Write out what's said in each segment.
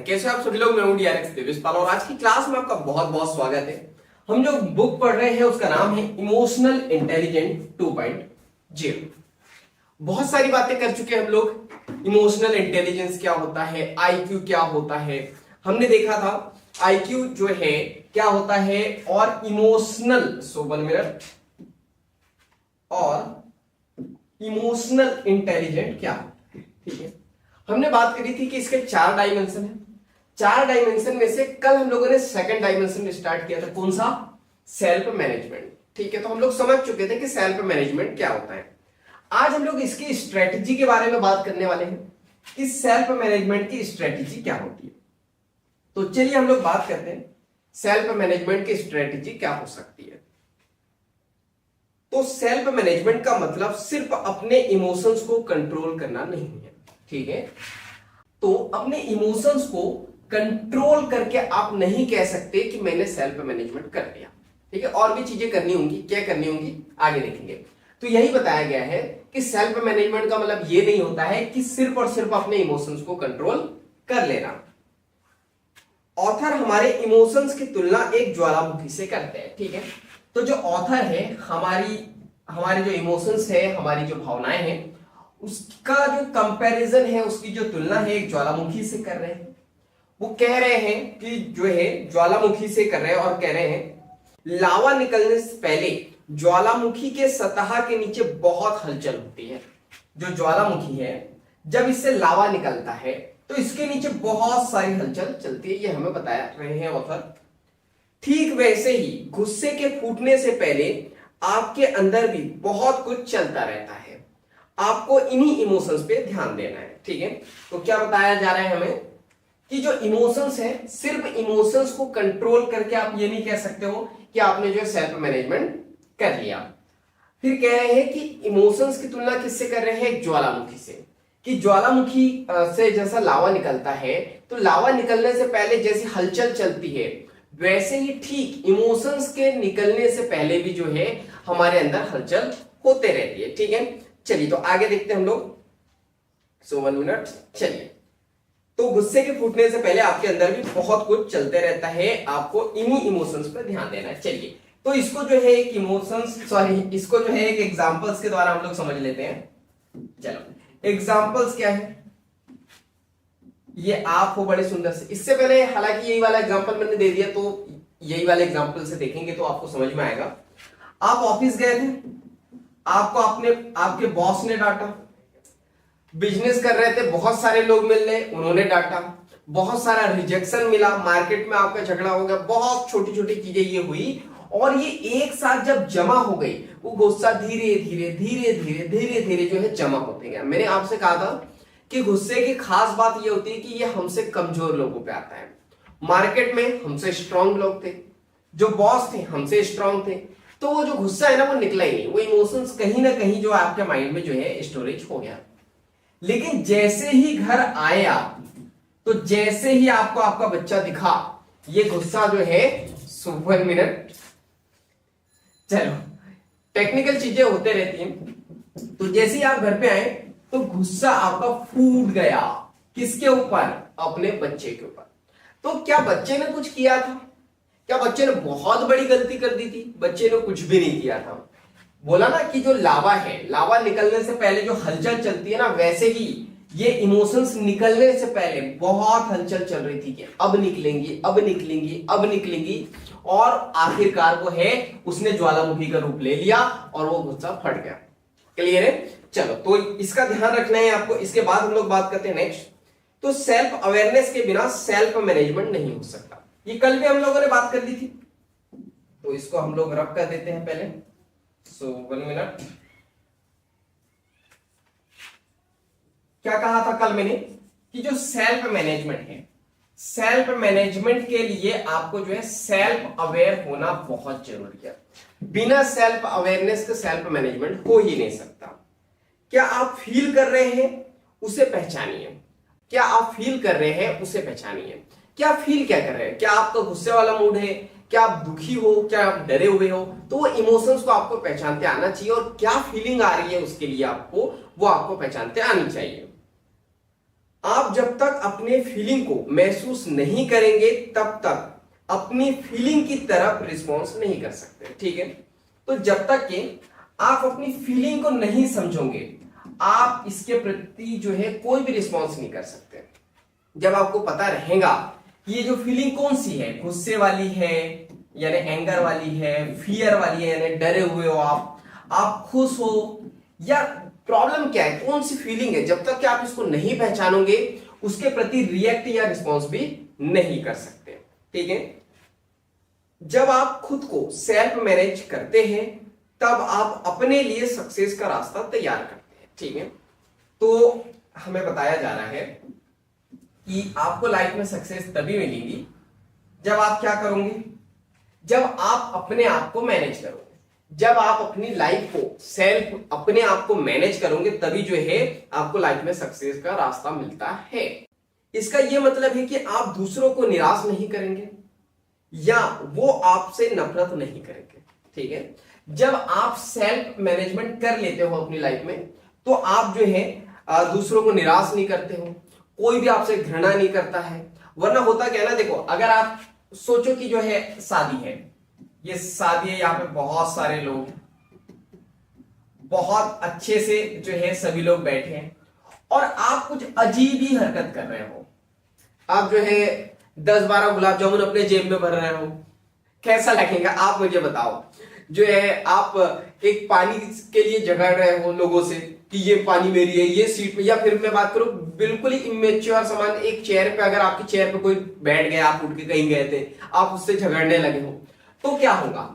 कैसे आप सभी लोग। मैं हूं डीआरएक्स देवेशपाल और आज की क्लास में आपका बहुत बहुत स्वागत है। हम जो बुक पढ़ रहे हैं उसका नाम है इमोशनल इंटेलिजेंट 2.0। बहुत सारी बातें कर चुके हैं हम लोग। इमोशनल इंटेलिजेंस क्या होता है, आईक्यू क्या होता है, हमने देखा था आईक्यू जो है क्या होता है, और इमोशनल 1 मिनट और इमोशनल इंटेलिजेंट क्या होता है। ठीक है, हमने बात करी थी कि इसके 4 डायमेंशन है। 4 डायमेंशन में से कल हम लोगों ने सेकंड डायमेंशन स्टार्ट किया था, कौन सा, सेल्फ मैनेजमेंट। ठीक है, तो हम लोग समझ चुके थे कि सेल्फ मैनेजमेंट क्या होता है। आज हम लोग इसकी स्ट्रेटजी के बारे में बात करने वाले हैं कि सेल्फ मैनेजमेंट की स्ट्रेटजी क्या होती है। तो चलिए हम लोग बात करते हैं सेल्फ मैनेजमेंट की स्ट्रेटजी क्या हो सकती है। तो सेल्फ मैनेजमेंट का मतलब सिर्फ अपने इमोशंस को कंट्रोल करना नहीं है। ठीक है, तो अपने इमोशंस को कंट्रोल करके आप नहीं कह सकते कि मैंने सेल्फ मैनेजमेंट कर लिया। ठीक है, और भी चीजें करनी होंगी, क्या करनी होंगी आगे देखेंगे। तो यही बताया गया है कि सेल्फ मैनेजमेंट का मतलब ये नहीं होता है कि सिर्फ और सिर्फ अपने इमोशंस को कंट्रोल कर लेना। ऑथर हमारे इमोशंस की तुलना एक ज्वालामुखी से करते हैं। ठीक है, तो जो ऑथर है हमारी जो इमोशंस है, हमारी जो भावनाएं हैं, उसका जो कंपैरिजन है, उसकी जो तुलना है एक ज्वालामुखी से कर रहे हैं। वो कह रहे हैं कि जो है ज्वालामुखी से कर रहे हैं और कह रहे हैं लावा निकलने से पहले ज्वालामुखी के सतह के नीचे बहुत हलचल होती है। जो ज्वालामुखी है जब इससे लावा निकलता है तो इसके नीचे बहुत सारी हलचल चलती है, ये हमें बताया रहे हैं ऑथर। ठीक वैसे ही गुस्से के फूटने से पहले आपके अंदर भी बहुत कुछ चलता रहता है, आपको इन्हीं इमोशंस पे ध्यान देना है। ठीक है, तो क्या बताया जा रहा है हमें कि जो इमोशंस है, सिर्फ इमोशंस को कंट्रोल करके आप ये नहीं कह सकते हो कि आपने जो सेल्फ मैनेजमेंट कर लिया। फिर कह रहे हैं कि इमोशंस की तुलना किससे कर रहे हैं, ज्वालामुखी से। कि ज्वालामुखी से जैसा लावा निकलता है तो लावा निकलने से पहले जैसी हलचल चलती है, वैसे ही ठीक इमोशंस के निकलने से पहले भी जो है हमारे अंदर हलचल होते रहती है। ठीक है, चलिए तो आगे देखते हैं हम लोग। 1 मिनट, चलिए। तो गुस्से के फूटने से पहले आपके अंदर भी बहुत कुछ चलते रहता है, आपको इन्हीं इमोशंस पर ध्यान देना है। चलिए, तो इसको जो है एक इसको जो है एक एग्जांपल्स के द्वारा हम लोग समझ लेते हैं। चलो, एग्जांपल्स क्या है, ये आप हो बड़े सुंदर से। इससे पहले हालांकि यही वाला एग्जांपल मैंने दे दिया, तो यही वाले एग्जांपल से देखेंगे तो आपको समझ में आएगा। आप ऑफिस गए थे, आपको आपके बॉस ने डांटा, बिजनेस कर रहे थे, बहुत सारे लोग मिल रहे, उन्होंने डांटा, बहुत सारा रिजेक्शन मिला, मार्केट में आपका झगड़ा हो गया, बहुत छोटी छोटी चीजें ये हुई, और ये एक साथ जब जमा हो गई, वो गुस्सा धीरे धीरे धीरे धीरे धीरे धीरे जो है जमा होते गया। मैंने आपसे कहा था कि गुस्से की खास बात ये होती है कि ये हमसे कमजोर लोगों पे आता है। मार्केट में हमसे स्ट्रांग लोग थे, जो बॉस थे हमसे स्ट्रांग थे, तो वो जो गुस्सा है ना वो निकला ही नहीं, वो इमोशंस कहीं ना कहीं जो आपके माइंड में जो है स्टोरेज हो गया। लेकिन जैसे ही घर आए आप, तो जैसे ही आपको आपका बच्चा दिखा, ये गुस्सा जो है 1 मिनट, चलो टेक्निकल चीजें होते रहती हैं। तो जैसे ही आप घर पे आए तो गुस्सा आपका फूट गया, किसके ऊपर, अपने बच्चे के ऊपर। तो क्या बच्चे ने कुछ किया था, क्या बच्चे ने बहुत बड़ी गलती कर दी थी, बच्चे ने कुछ भी नहीं किया था। बोला ना कि जो लावा है, लावा निकलने से पहले जो हलचल चलती है ना, वैसे ही ये इमोशंस निकलने से पहले बहुत हलचल चल रही थी कि अब निकलेंगी अब निकलेंगी अब निकलेंगी, और आखिरकार वो है उसने ज्वालामुखी का रूप ले लिया और वो गुस्सा फट गया। क्लियर है, चलो तो इसका ध्यान रखना है आपको। इसके बाद हम लोग बात करते हैं नेक्स्ट। तो सेल्फ अवेयरनेस के बिना सेल्फ मैनेजमेंट नहीं हो सकता, ये कल भी हम लोगों ने बात कर ली थी, तो इसको हम लोग रब कर देते हैं पहले। 1 मिनट, क्या कहा था कल मैंने कि जो सेल्फ मैनेजमेंट है, सेल्फ मैनेजमेंट के लिए आपको जो है सेल्फ अवेयर होना बहुत जरूरी है। बिना सेल्फ अवेयरनेस के सेल्फ मैनेजमेंट हो ही नहीं सकता। क्या आप फील कर रहे हैं उसे पहचानिए, क्या आप फील कर रहे हैं उसे पहचानिए। क्या फील क्या कर रहे हैं, क्या आपका गुस्से वाला मूड है, क्या आप दुखी हो, क्या आप डरे हुए हो, तो वो इमोशंस को आपको पहचानते आना चाहिए, और क्या फीलिंग आ रही है उसके लिए आपको, वो आपको पहचानते आनी चाहिए। आप जब तक अपने फीलिंग को महसूस नहीं करेंगे तब तक अपनी फीलिंग की तरफ रिस्पॉन्स नहीं कर सकते, ठीक है। तो जब तक कि आप अपनी फीलिंग को नहीं समझोगे आप इसके प्रति जो है कोई भी रिस्पॉन्स नहीं कर सकते। जब आपको पता रहेगा ये जो फीलिंग कौन सी है, गुस्से वाली है यानी एंगर वाली है, फियर वाली है यानी डरे हुए हो आप खुश हो, या प्रॉब्लम क्या है, कौन सी फीलिंग है, जब तक कि आप इसको नहीं पहचानोगे उसके प्रति रिएक्ट या रिस्पॉन्स भी नहीं कर सकते, ठीक है। जब आप खुद को सेल्फ मैनेज करते हैं तब आप अपने लिए सक्सेस का रास्ता तैयार करते हैं, ठीक है। तो हमें बताया जा रहा है कि आपको लाइफ में सक्सेस तभी मिलेगी जब आप क्या करोगे, जब आप अपने आप को मैनेज करोगे। जब आप अपनी लाइफ को सेल्फ अपने आप को मैनेज करोगे तभी जो है आपको लाइफ में सक्सेस का रास्ता मिलता है। इसका यह मतलब है कि आप दूसरों को निराश नहीं करेंगे या वो आपसे नफरत नहीं करेंगे, ठीक है। जब आप सेल्फ मैनेजमेंट कर लेते हो अपनी लाइफ में तो आप जो है दूसरों को निराश नहीं करते हो, कोई भी आपसे घृणा नहीं करता है। वरना होता क्या है ना, देखो अगर आप सोचो कि जो है शादी है, ये शादी है, यहाँ पे बहुत सारे लोग बहुत अच्छे से जो है सभी लोग बैठे हैं और आप कुछ अजीब ही हरकत कर रहे हो, आप जो है 10-12 गुलाब जामुन अपने जेब में भर रहे हो, कैसा लगेगा आप मुझे बताओ। जो है आप एक पानी के लिए झगड़ रहे हो लोगों से कि ये पानी मेरी है, ये सीट पे, या फिर मैं बात करूं बिल्कुल ही इमेच्योर सामान, एक चेयर पे अगर आपकी चेयर पे कोई बैठ गया, आप उठ के कहीं गए थे, आप उससे झगड़ने लगे हो, तो क्या होगा,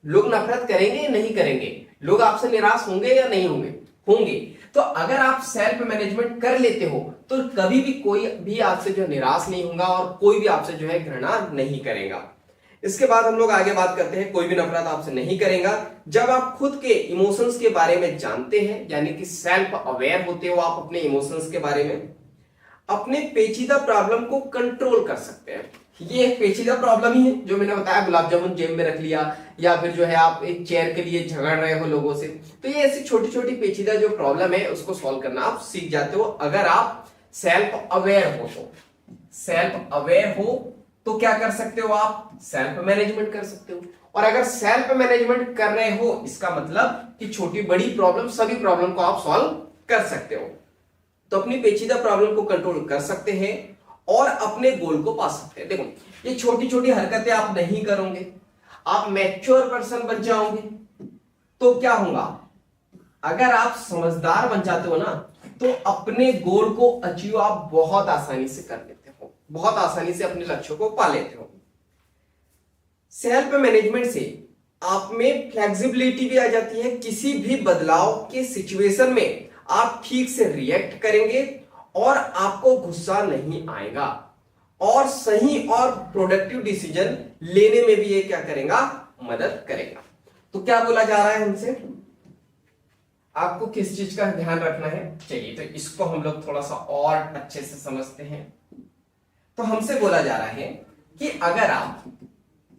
लोग नफरत करेंगे या नहीं करेंगे, लोग आपसे निराश होंगे या नहीं होंगे, होंगे। तो अगर आप सेल्फ मैनेजमेंट कर लेते हो तो कभी भी कोई भी आपसे जो निराश नहीं होगा और कोई भी आपसे जो है घृणा नहीं करेगा। इसके बाद हम लोग आगे बात करते हैं, कोई भी नफरत आपसे नहीं करेगा जब आप खुद के इमोशंस के बारे में जानते हैं, यानी कि सेल्फ अवेयर होते हो आप अपने इमोशंस के बारे में, अपने पेचीदा प्रॉब्लम को कंट्रोल कर सकते हैं। ये एक पेचीदा प्रॉब्लम ही है जो मैंने बताया, गुलाब जामुन जेब में रख लिया या फिर जो है आप एक चेयर के लिए झगड़ रहे हो लोगों से, तो ये ऐसी छोटी छोटी पेचीदा जो प्रॉब्लम है उसको सॉल्व करना आप सीख जाते हो अगर आप सेल्फ अवेयर हो। तो सेल्फ अवेयर हो तो क्या कर सकते हो, आप सेल्फ मैनेजमेंट कर सकते हो। और अगर सेल्फ मैनेजमेंट कर रहे हो इसका मतलब कि छोटी बड़ी प्रॉब्लम सभी प्रॉब्लम को आप सॉल्व कर सकते हो। तो अपनी पेचीदा प्रॉब्लम को कंट्रोल कर सकते हैं और अपने गोल को पा सकते हैं। देखो ये छोटी छोटी हरकतें आप नहीं करोगे, आप मैच्योर पर्सन बन जाओगे तो क्या होगा, अगर आप समझदार बन जाते हो ना तो अपने गोल को अचीव आप बहुत आसानी से कर लेते हो, बहुत आसानी से अपने लक्ष्यों को पा लेते हो। सेल्फ मैनेजमेंट से आप में फ्लेक्सिबिलिटी भी आ जाती है, किसी भी बदलाव के सिचुएशन में आप ठीक से रिएक्ट करेंगे और आपको गुस्सा नहीं आएगा और सही और प्रोडक्टिव डिसीजन लेने में भी ये क्या करेगा, मदद करेगा। तो क्या बोला जा रहा है हमसे, आपको किस चीज का ध्यान रखना है, चलिए तो इसको हम लोग थोड़ा सा और अच्छे से समझते हैं। तो हमसे बोला जा रहा है कि अगर आप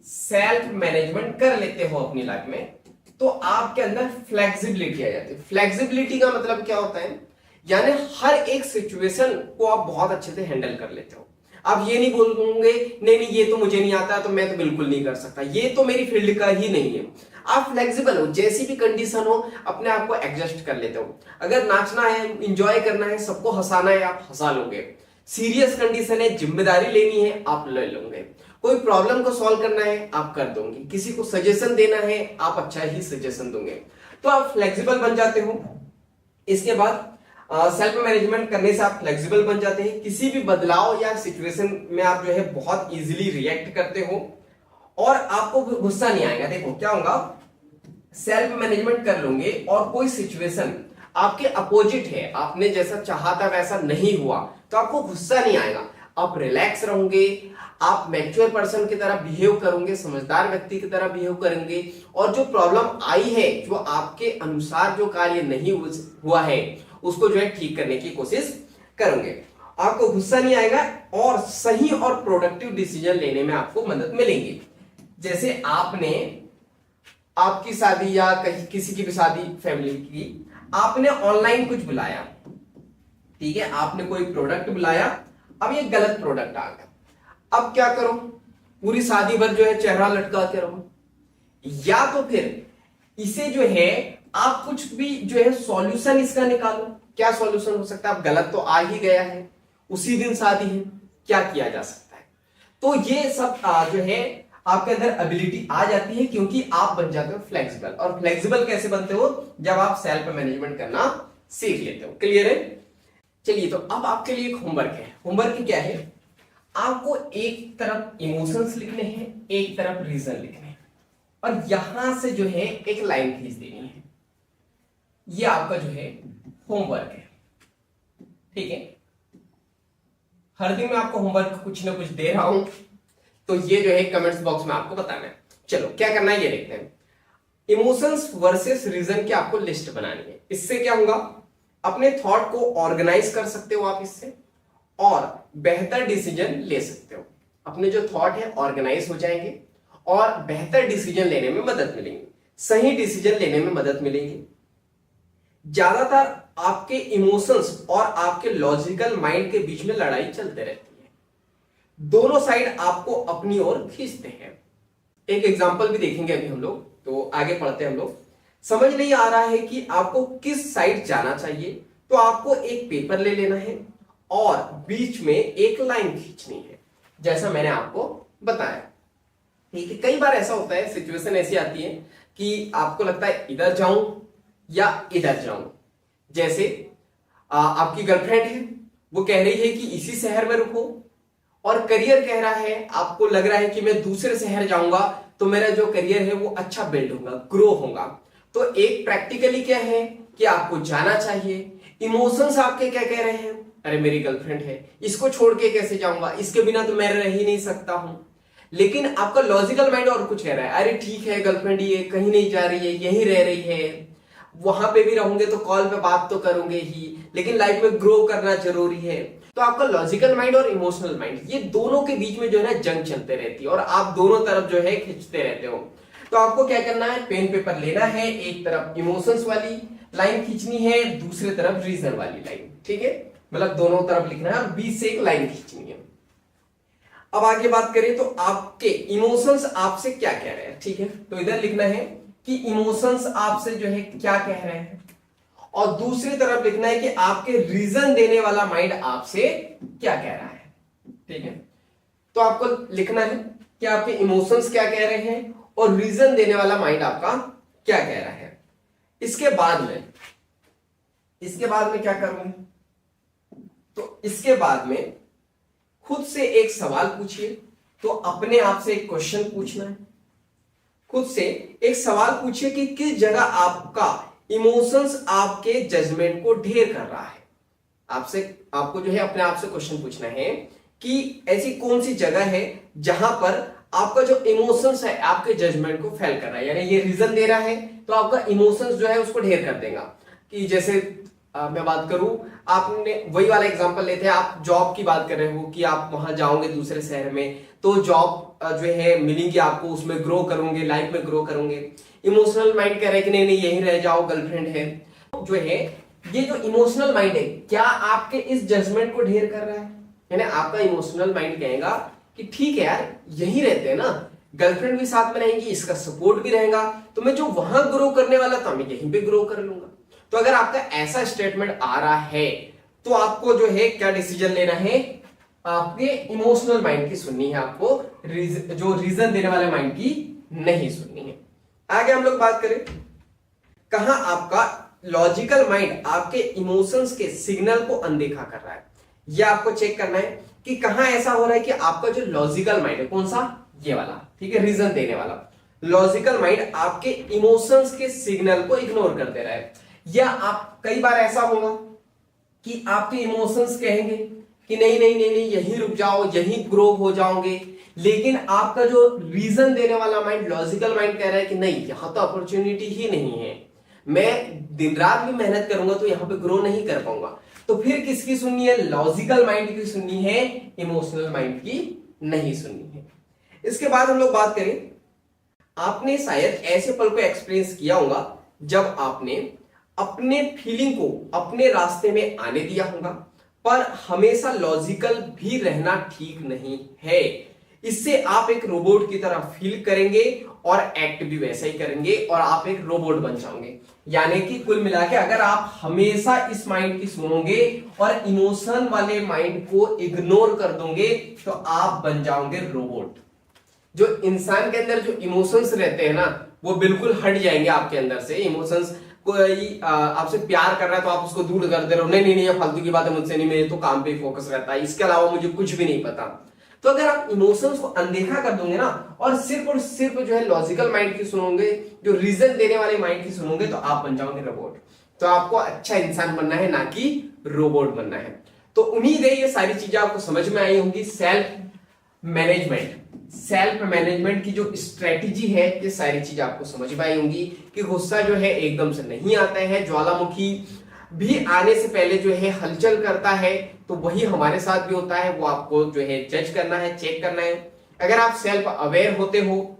सेल्फ मैनेजमेंट कर लेते हो अपनी लाइफ में तो आपके अंदर फ्लेक्सिबिलिटी आ जाती है। फ्लेक्सिबिलिटी का मतलब क्या होता है, यानी हर एक सिचुएशन को आप बहुत अच्छे से हैंडल कर लेते हो। आप ये नहीं बोलोगे नहीं नहीं ये तो मुझे नहीं आता तो मैं तो बिल्कुल नहीं कर सकता, ये तो मेरी फील्ड का ही नहीं है। आप फ्लेक्सिबल हो, जैसी भी कंडीशन हो अपने आप को एडजस्ट कर लेते हो। अगर नाचना है, इंजॉय करना है, सबको हंसाना है, आप हंसा लोगे। सीरियस कंडीशन है, जिम्मेदारी लेनी है, आप ले लोगे। कोई प्रॉब्लम को सॉल्व करना है आप कर दोगे, किसी को सजेशन देना है आप अच्छा ही सजेशन दोगे, तो आप फ्लेक्सिबल बन जाते हो। इसके बाद सेल्फ मैनेजमेंट करने से आप फ्लेक्सिबल बन जाते हैं, किसी भी बदलाव या सिचुएशन में आप जो है बहुत इजीली रिएक्ट करते हो और आपको गुस्सा नहीं आएगा। देखो क्या होगा, सेल्फ मैनेजमेंट कर लोगे और कोई सिचुएशन आपके अपोजिट है, आपने जैसा चाहा था वैसा नहीं हुआ तो आपको गुस्सा नहीं आएगा, आप रिलैक्स रहोगे, आप मैच्योर पर्सन की तरह बिहेव करोगे, समझदार व्यक्ति की तरह बिहेव करेंगे और जो प्रॉब्लम आई है, जो आपके अनुसार जो कार्य नहीं हुआ है उसको जो है ठीक करने की कोशिश करोगे। आपको गुस्सा नहीं आएगा और सही और प्रोडक्टिव डिसीजन लेने में आपको मदद मिलेगी। जैसे आपने आपकी शादी या किसी की भी शादी फैमिली की, आपने ऑनलाइन कुछ बुलाया, ठीक है, आपने कोई प्रोडक्ट बुलाया, अब ये गलत प्रोडक्ट आ गया, अब क्या करो, पूरी शादी भर जो है चेहरा लटका के रहो, या तो फिर इसे जो है आप कुछ भी जो है सॉल्यूशन इसका निकालो। क्या सॉल्यूशन हो सकता है? अब गलत तो आ ही गया है, उसी दिन शादी है, क्या किया जा सकता है? तो ये सब जो है आपके अंदर एबिलिटी आ जाती है, क्योंकि आप बन जाते हो फ्लेक्सिबल। और फ्लेक्सिबल कैसे बनते हो? जब आप सेल्फ मैनेजमेंट करना सीख लेते हो। क्लियर है? चलिए, तो अब आपके लिए एक होमवर्क है। होमवर्क क्या है? आपको एक तरफ इमोशंस लिखने हैं, एक तरफ रीजन लिखने हैं, और यहां से जो है एक लाइन खींच देनी है। ये आपका जो है होमवर्क है, ठीक है। हर दिन मैं आपको होमवर्क कुछ ना कुछ दे रहा हूं, तो ये जो है कमेंट्स बॉक्स में आपको बताना है। चलो क्या करना है ये देखते हैं। इमोशंस वर्सेस रीजन की आपको लिस्ट बनानी है। इससे क्या होगा? अपने थॉट को ऑर्गेनाइज कर सकते हो आप इससे, और बेहतर डिसीजन ले सकते हो। अपने जो थॉट है ऑर्गेनाइज हो जाएंगे और बेहतर डिसीजन लेने में मदद मिलेंगी, सही डिसीजन लेने में मदद मिलेंगी। ज्यादातर आपके इमोशंस और आपके लॉजिकल माइंड के बीच में लड़ाई चलते रहती है, दोनों साइड आपको अपनी ओर खींचते हैं। एक एग्जांपल भी देखेंगे अभी हम लोग, तो आगे पढ़ते हैं हम लोग। समझ नहीं आ रहा है कि आपको किस साइड जाना चाहिए, तो आपको एक पेपर ले लेना है और बीच में एक लाइन खींचनी है, जैसा मैंने आपको बताया। ठीक है, कई बार ऐसा होता है, सिचुएशन ऐसी आती है कि आपको लगता है इधर जाऊं या इधर जाऊं। जैसे आपकी गर्लफ्रेंड है, वो कह रही है कि इसी शहर में रुको, और करियर कह रहा है, आपको लग रहा है कि मैं दूसरे शहर जाऊंगा तो मेरा जो करियर है वो अच्छा बिल्ड होगा, ग्रो होगा। तो एक प्रैक्टिकली क्या है कि आपको जाना चाहिए। इमोशंस आपके क्या कह रहे हैं? अरे मेरी गर्लफ्रेंड है, इसको छोड़ के कैसे जाऊंगा, इसके बिना तो मैं रह ही नहीं सकता हूं। लेकिन आपका लॉजिकल माइंड और कुछ कह रहा है, अरे ठीक है, गर्लफ्रेंड ये कहीं नहीं जा रही है, यहीं रह रही है, वहां पे भी रहूंगे तो कॉल पे बात तो करूंगे ही, लेकिन लाइफ में ग्रो करना जरूरी है। तो आपका लॉजिकल माइंड और इमोशनल माइंड, ये दोनों के बीच में जो है ना जंग चलते रहती है, और आप दोनों तरफ जो है खींचते रहते हो। तो आपको क्या करना है? पेन पेपर लेना है, एक तरफ इमोशंस वाली लाइन खींचनी है, दूसरी तरफ रीजन वाली लाइन। ठीक है, मतलब दोनों तरफ लिखना है और बीच से एक लाइन खींचनी है। अब आगे बात करें तो आपके इमोशंस आपसे क्या कह रहे हैं। ठीक है, तो इधर लिखना है कि इमोशंस आपसे जो है क्या कह रहे हैं, और दूसरी तरफ लिखना है कि आपके रीजन देने वाला माइंड आपसे क्या कह रहा है। ठीक है, तो आपको लिखना है कि आपके इमोशंस क्या कह रहे हैं और रीजन देने वाला माइंड आपका क्या कह रहा है। इसके बाद में क्या करूंगा? तो इसके बाद में खुद से एक सवाल पूछिए। तो अपने आप से एक क्वेश्चन पूछना है, खुद से एक सवाल पूछिए कि किस जगह आपका इमोशंस आपके जजमेंट को ढेर कर रहा है। आपको जो है अपने आप से क्वेश्चन पूछना है कि ऐसी कौन सी जगह है जहां पर आपका जो इमोशंस है आपके जजमेंट को फेल कर रहा है। यानी ये रीजन दे रहा है तो आपका इमोशंस जो है उसको ढेर कर देगा। कि जैसे मैं बात करूं, आपने वही वाला एग्जांपल लेते हैं, आप जॉब की बात कर रहे हो कि आप वहां जाओगे दूसरे शहर में, तो जॉब जो है मिलेंगी आपको, उसमें ग्रो करोगे, लाइफ में ग्रो करोगे। इमोशनल माइंड कह रहा है कि नहीं नहीं यहीं रह जाओ, गर्लफ्रेंड है। जो है ये जो इमोशनल माइंड है, क्या आपके इस जजमेंट को ढेर कर रहा है? यानी आपका इमोशनल माइंड कहेगा कि ठीक है यार, यहीं रहते हैं ना, गर्लफ्रेंड भी साथ में रहेंगी, इसका सपोर्ट भी रहेगा, तो मैं जो वहां ग्रो करने वाला था मैं यहीं पे ग्रो कर लूंगा। तो अगर आपका ऐसा स्टेटमेंट आ रहा है तो आपको जो है क्या डिसीजन लेना है? आपके इमोशनल माइंड की सुननी है, आपको जो रीजन देने वाले माइंड की नहीं सुननी है। आगे हम लोग बात करें, कहां आपका लॉजिकल माइंड आपके इमोशंस के सिग्नल को अनदेखा कर रहा है। यह आपको चेक करना है कि कहां ऐसा हो रहा है कि आपका जो लॉजिकल माइंड है, कौन सा? ये वाला, ठीक है, रीजन देने वाला लॉजिकल माइंड आपके इमोशंस के सिग्नल को इग्नोर कर दे रहा है। या आप कई बार ऐसा होगा कि आपके इमोशंस कहेंगे कि नहीं नहीं नहीं नहीं यहीं रुक जाओ, यहीं ग्रो हो जाओगे, लेकिन आपका जो रीजन देने वाला माइंड, लॉजिकल माइंड कह रहा है कि नहीं, यहां तो अपॉर्चुनिटी ही नहीं है, मैं दिन रात भी मेहनत करूंगा तो यहां पे ग्रो नहीं कर पाऊंगा। तो फिर किसकी सुननी है? लॉजिकल माइंड की सुननी है, इमोशनल माइंड की नहीं सुननी है। इसके बाद हम लोग बात करें, आपने शायद ऐसे पल को एक्सपीरियंस किया होगा जब आपने अपने फीलिंग को अपने रास्ते में आने दिया होगा पर हमेशा लॉजिकल भी रहना ठीक नहीं है। इससे आप एक रोबोट की तरह फील करेंगे और एक्ट भी वैसा ही करेंगे और आप एक रोबोट बन जाओगे। यानी कि कुल मिला के अगर आप हमेशा इस माइंड की सुनोगे और इमोशन वाले माइंड को इग्नोर कर दोगे तो आप बन जाओगे रोबोट। जो इंसान के अंदर जो इमोशंस रहते हैं ना वो बिल्कुल हट जाएंगे आपके अंदर से। इमोशंस, कोई आपसे प्यार कर रहा है तो आप उसको दूर कर दे रहे हो, नहीं नहीं नहीं ये फालतू की बात है, मुझसे नहीं, मेरे तो काम पे फोकस रहता है, इसके अलावा मुझे कुछ भी नहीं पता। तो अगर आप इमोशंस को अनदेखा कर दोगे ना और सिर्फ जो है लॉजिकल माइंड की सुनोगे, जो रीजन देने वाले माइंड की सुनोगे, तो आप बन जाओगे रोबोट। तो आपको अच्छा इंसान बनना है, ना कि रोबोट बनना है। तो उम्मीद है ये सारी चीजें आपको समझ में आई होंगी। सेल्फ मैनेजमेंट की जो स्ट्रेटेजी है ये सारी चीजें आपको समझ में आई होंगी कि गुस्सा जो है एकदम से नहीं आता है, ज्वालामुखी भी आने से पहले जो है हलचल करता है, तो वही हमारे साथ भी होता है। वो आपको जो है जज करना है, चेक करना है। अगर आप सेल्फ अवेयर होते हो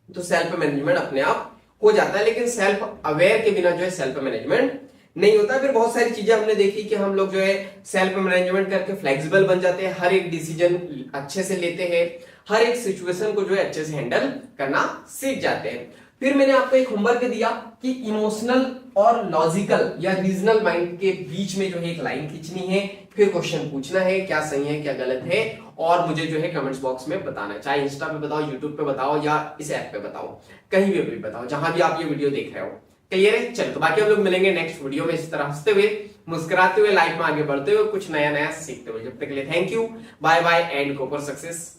तो सेल्फ मैनेजमेंट अपने आप हो जाता है, लेकिन सेल्फ अवेयर के बिना जो है सेल्फ मैनेजमेंट नहीं होता। फिर बहुत सारी चीजें हमने देखी कि हम लोग जो है सेल्फ मैनेजमेंट करके फ्लेक्सिबल बन जाते हैं, हर एक डिसीजन अच्छे से लेते हैं, हर एक सिचुएशन को जो है अच्छे से हैंडल करना सीख जाते हैं। फिर मैंने आपको एक होमवर्क दिया कि इमोशनल और लॉजिकल या रीजनल माइंड के बीच में जो है एक लाइन खींचनी है, फिर क्वेश्चन पूछना है क्या सही है क्या गलत है, और मुझे जो है कमेंट्स बॉक्स में बताना है, चाहे इंस्टा पे बताओ, यूट्यूब पे बताओ या इस ऐप पे बताओ, कहीं भी बताओ, जहां भी आप ये वीडियो देख रहे हो। क्लियर है? चलो तो बाकी हम लोग मिलेंगे नेक्स्ट वीडियो में इस तरह हंसते हुए, मुस्कुराते हुए, लाइफ में आगे बढ़ते हुए, कुछ नया नया सीखते हुए। जब तक के लिए thank you, bye bye and go for success.